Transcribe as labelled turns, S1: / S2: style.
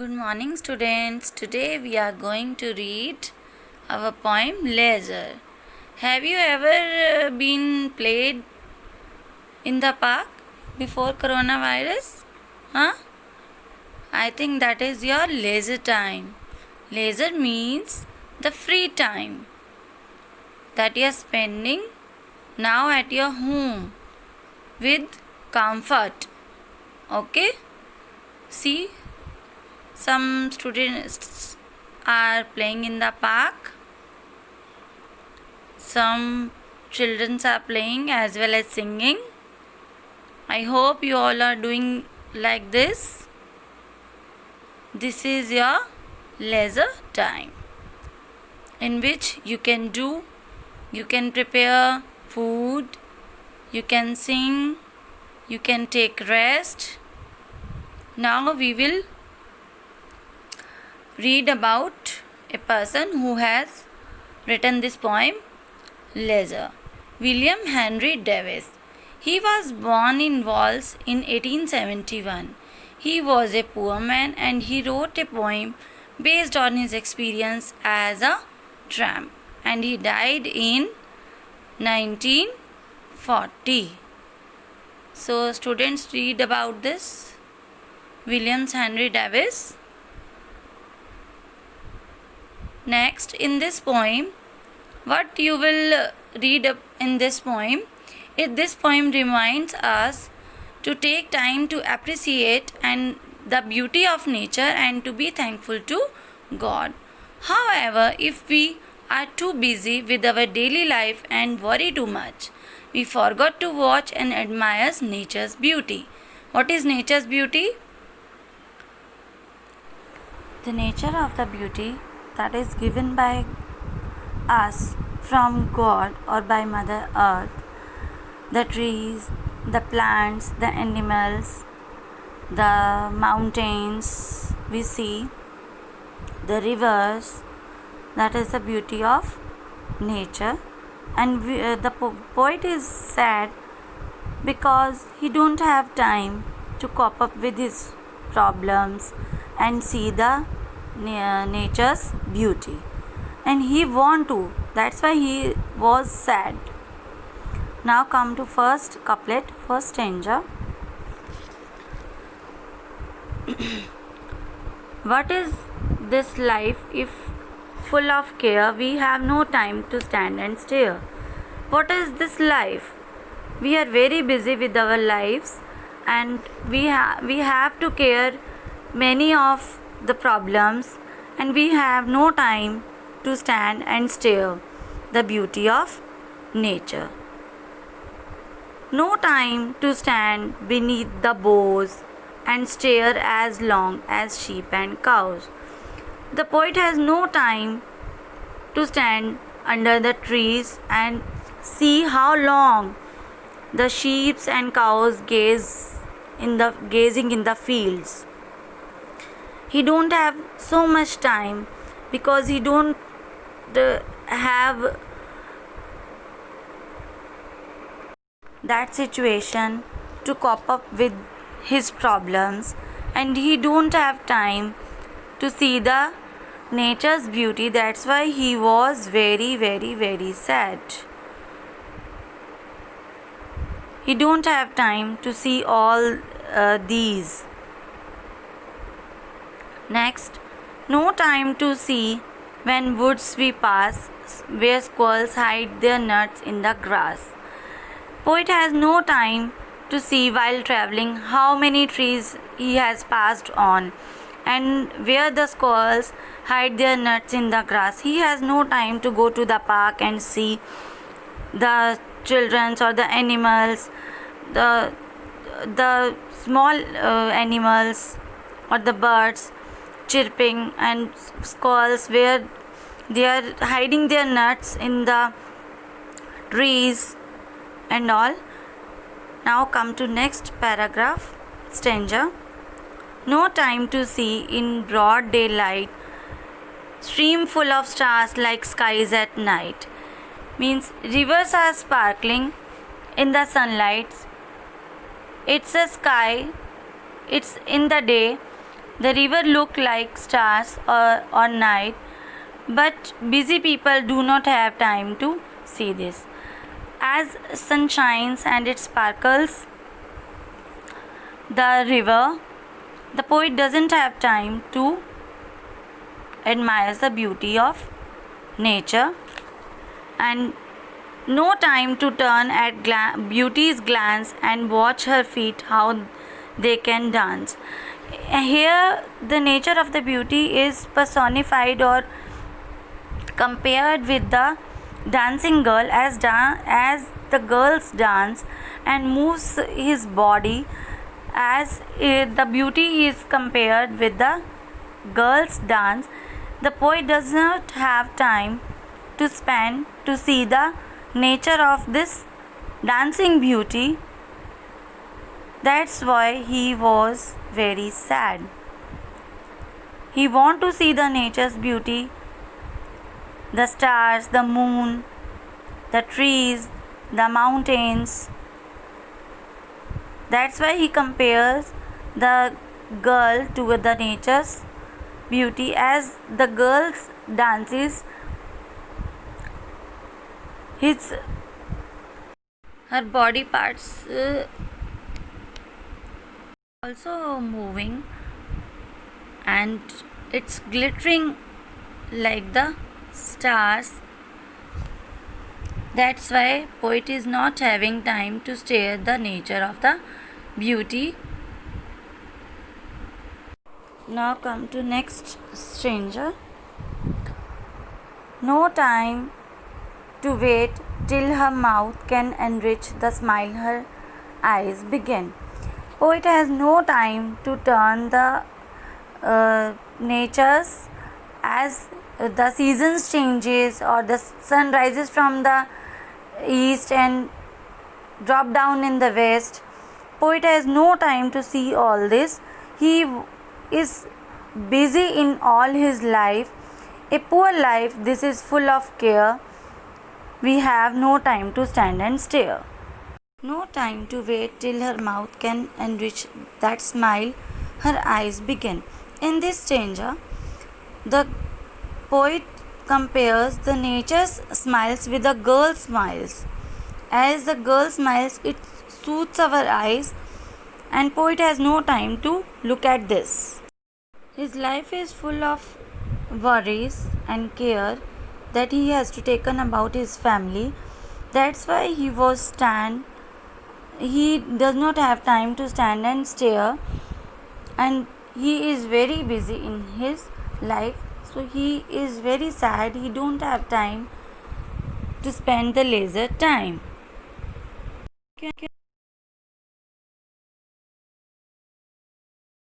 S1: Good morning, students. Today we are going to read our poem Leisure. Have you ever been played in the park before coronavirus? Huh? I think that is your leisure time. Leisure means the free time that you are spending now at your home with comfort. Okay? See, some students are playing in the park. Some children are playing as well as singing. I hope you all are doing like this. This is your leisure time in which you can prepare food, you can sing, you can take rest. Now we will read about a person who has written this poem, Leisure. William Henry Davies. He was born in Wales in 1871. He was a poor man and he wrote a poem based on his experience as a tramp, and he died in 1940. So students, read about this William Henry Davies. Next, in this poem, what you will read in this poem, this poem reminds us to take time to appreciate and the beauty of nature and to be thankful to God. However, if we are too busy with our daily life and worry too much, we forgot to watch and admire nature's beauty. What is nature's beauty? The nature of the beauty that is given by us from God or by Mother Earth, the trees, the plants, the animals, the mountains we see, the rivers, that is the beauty of nature. And the poet is sad because he don't have time to cope up with his problems and see the nature's beauty, and he want to, that's why he was sad. Now come to first couplet, first stanza. What is this life if full of care we have no time to stand and stare? What is this life? We are very busy with our lives and we have to care many of the problems, and we have no time to stand and stare the beauty of nature. No time to stand beneath the boughs and stare as long as sheep and cows. The poet has no time to stand under the trees and see how long the sheep and cows gazing in the fields. He don't have so much time because he don't have that situation to cope up with his problems, and he don't have time to see the nature's beauty. That's why he was very, very, very sad. He don't have time to see all these. Next, no time to see when woods we pass, where squirrels hide their nuts in the grass. Poet has no time to see while traveling how many trees he has passed on and where the squirrels hide their nuts in the grass. He has no time to go to the park and see the children or the animals, the small animals or the birds chirping, and squirrels where they are hiding their nuts in the trees and all. Now come to next paragraph, stanza. No time to see in broad daylight, stream full of stars like skies at night. Means rivers are sparkling in the sunlight. It's a sky, it's in the day. The river look like stars or night, but busy people do not have time to see this. As sun shines and it sparkles the river, the poet doesn't have time to admire the beauty of nature and no time to turn at beauty's glance and watch her feet how they can dance. Here the nature of the beauty is personified or compared with the dancing girl as the girls dance and moves his body, as the beauty is compared with the girls dance. The poet does not have time to spend to see the nature of this dancing beauty. That's why he was very sad. He want to see the nature's beauty, the stars, the moon, the trees, the mountains. That's why he compares the girl to the nature's beauty. As the girl's dances, her body parts also moving and it's glittering like the stars. That's why poet is not having time to stare the nature of the beauty. Now come to next stranger. No time to wait till her mouth can enrich the smile her eyes begin. Poet has no time to turn the natures as the seasons changes or the sun rises from the east and drop down in the west. Poet has no time to see all this. He is busy in all his life. A poor life, this is full of care. We have no time to stand and stare. No time to wait till her mouth can enrich that smile her eyes begin. In this stanza, the poet compares the nature's smiles with the girl's smiles. As the girl smiles, it soothes our eyes, and poet has no time to look at this. His life is full of worries and care that he has to take about his family. That's why he does not have time to stand and stare, and he is very busy in his life, so he is very sad. He don't have time to spend the leisure time.